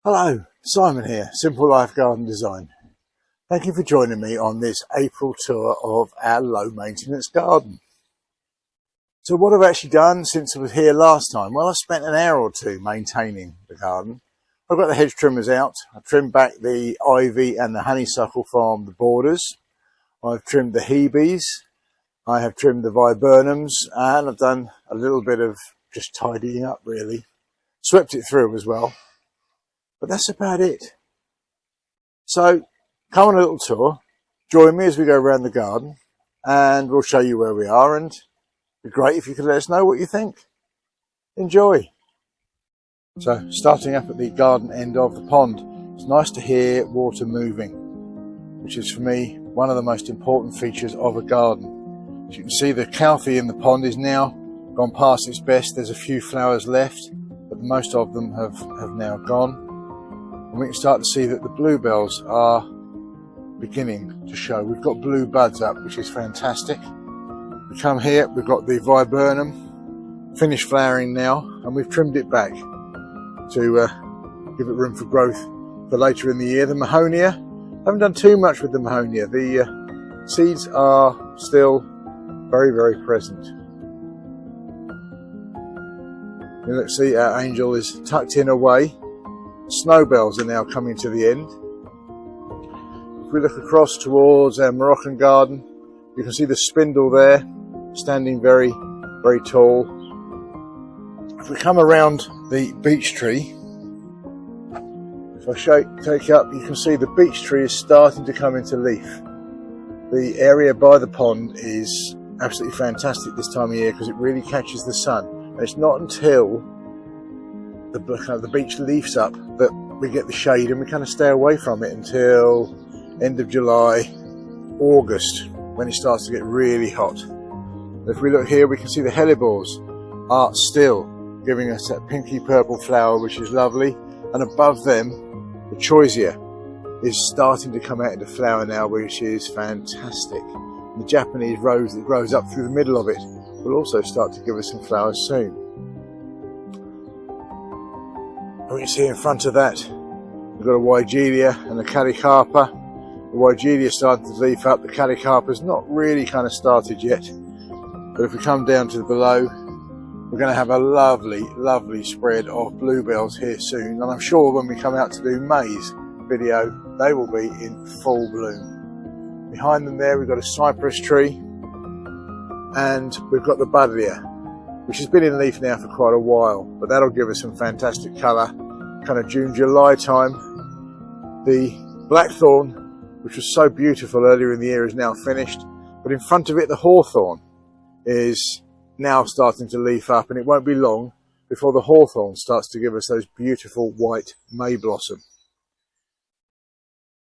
Hello, Simon here, Simple Life Garden Design. Thank you for joining me on this April tour of our low maintenance garden. So what I've actually done since I was here last time, well, I spent an hour or two maintaining the garden. I've got the hedge trimmers out. I've trimmed back the ivy and the honeysuckle from the borders. I've trimmed the hebes. I have trimmed the viburnums, and I've done a little bit of just tidying up really. Swept it through as well. But that's about it. So come on a little tour, join me as we go around the garden, and we'll show you where we are, and it'd be great if you could let us know what you think. Enjoy. So starting up at the garden end of the pond, it's nice to hear water moving, which is for me one of the most important features of a garden. As you can see, the cowthie in the pond is now gone past its best. There's a few flowers left, but most of them have now gone. And we can start to see that the bluebells are beginning to show. We've got blue buds up, which is fantastic. We come here, we've got the viburnum finished flowering now, and we've trimmed it back to give it room for growth for later in the year. The mahonia, haven't done too much with the mahonia. The seeds are still very, very present. And let's see, our angel is tucked in away. Snowbells are now coming to the end. If we look across towards our Moroccan garden, you can see the spindle there, standing very, very tall. If we come around the beech tree, if I take up, you can see the beech tree is starting to come into leaf. The area by the pond is absolutely fantastic this time of year because it really catches the sun. And it's not until the beech leaves up that we get the shade, and we kind of stay away from it until end of July, August, when it starts to get really hot. If we look here, we can see the hellebores are still giving us that pinky purple flower, which is lovely, and above them the choisia is starting to come out into flower now, which is fantastic. The Japanese rose that grows up through the middle of it will also start to give us some flowers soon. And we can see in front of that, we've got a Weigelia and a Calicarpa. The Weigelia is starting to leaf up. The Calicarpa's not really kind of started yet. But if we come down to the below, we're going to have a lovely, lovely spread of bluebells here soon. And I'm sure when we come out to do May's video, they will be in full bloom. Behind them there, we've got a cypress tree. And we've got the buddleia, which has been in leaf now for quite a while, but that'll give us some fantastic colour, kind of June, July time. The blackthorn, which was so beautiful earlier in the year, is now finished, but in front of it the hawthorn is now starting to leaf up, and it won't be long before the hawthorn starts to give us those beautiful white May blossom.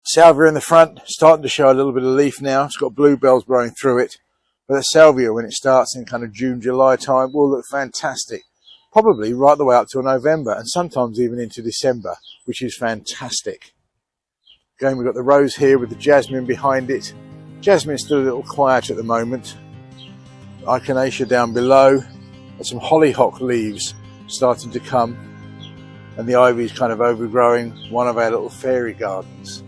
Salvia in the front, starting to show a little bit of leaf now. It's got bluebells growing through it. But the salvia, when it starts in kind of June, July time, will look fantastic. Probably right the way up till November, and sometimes even into December, which is fantastic. Again, we've got the rose here with the jasmine behind it. Jasmine's still a little quiet at the moment. Echinacea down below. There's some hollyhock leaves starting to come. And the ivy is kind of overgrowing one of our little fairy gardens.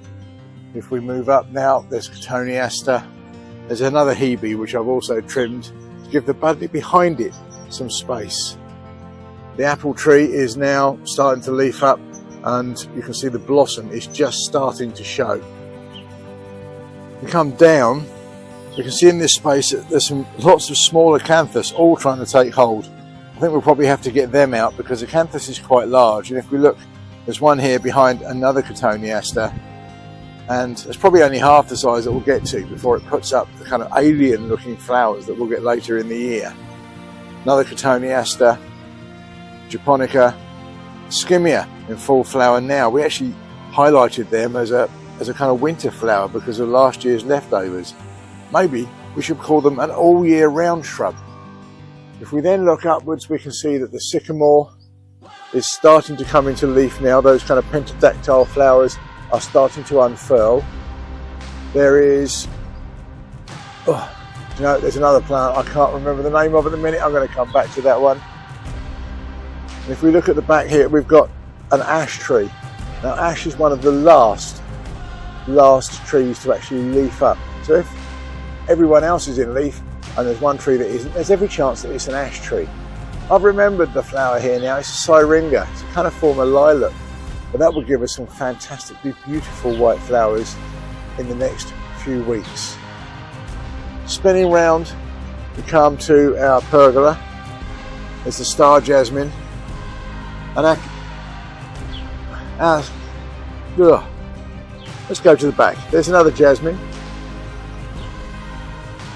If we move up now, there's Cotoneaster. There's another hebe which I've also trimmed to give the buddleia behind it some space. The apple tree is now starting to leaf up, and you can see the blossom is just starting to show. We come down, you can see in this space that there's lots of smaller acanthus all trying to take hold. I think we'll probably have to get them out because acanthus is quite large, and if we look, there's one here behind another Cotoneaster. And it's probably only half the size that we'll get to before it puts up the kind of alien looking flowers that we'll get later in the year. Another Cotoneaster, Japonica, Skimmia in full flower now. We actually highlighted them as a kind of winter flower because of last year's leftovers. Maybe we should call them an all year round shrub. If we then look upwards, we can see that the sycamore is starting to come into leaf now. Those kind of pentadactyl flowers are starting to unfurl. There is, there's another plant I can't remember the name of at the minute. I'm going to come back to that one. And if we look at the back here, we've got an ash tree Now ash is one of the last trees to actually leaf up. So if everyone else is in leaf and there's one tree that isn't, there's every chance that it's an ash tree. I've remembered the flower here now, it's a syringa. It's a kind of form of lilac, but that will give us some fantastically beautiful white flowers in the next few weeks. Spinning round, we come to our pergola. There's the star jasmine, and let's go to the back. There's another jasmine,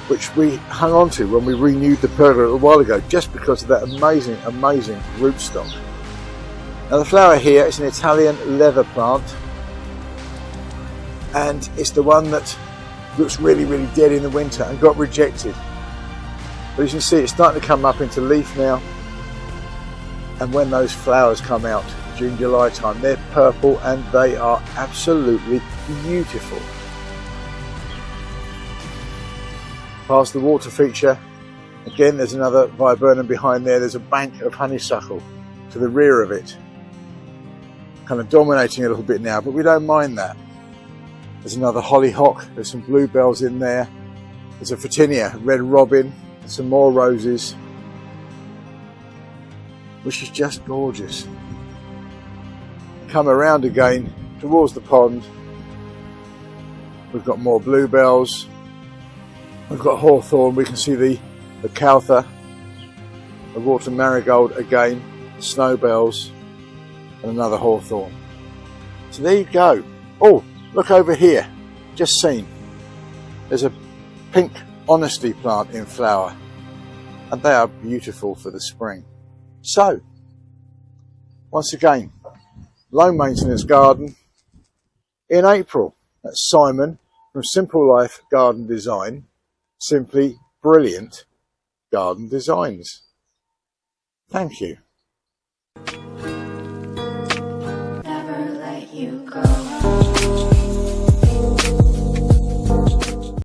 which we hung on to when we renewed the pergola a little while ago, just because of that amazing rootstock. Now the flower here is an Italian leather plant, and it's the one that looks really dead in the winter and got rejected. But as you can see, it's starting to come up into leaf now, and when those flowers come out June, July time, they're purple and they are absolutely beautiful. Past the water feature, again there's another viburnum behind there. There's a bank of honeysuckle to the rear of it, kind of dominating a little bit now, but we don't mind that. There's another hollyhock, there's some bluebells in there, there's a photinia, red robin, and some more roses, which is just gorgeous. Come around again towards the pond, we've got more bluebells, we've got hawthorn, we can see the choisia, the water marigold again, snowbells, and another hawthorn. So there you go. Oh, look over here, just seen. There's a pink honesty plant in flower, and they are beautiful for the spring. So, once again, low maintenance garden in April. That's Simon from Simple Life Garden Design. Simply brilliant garden designs. Thank you.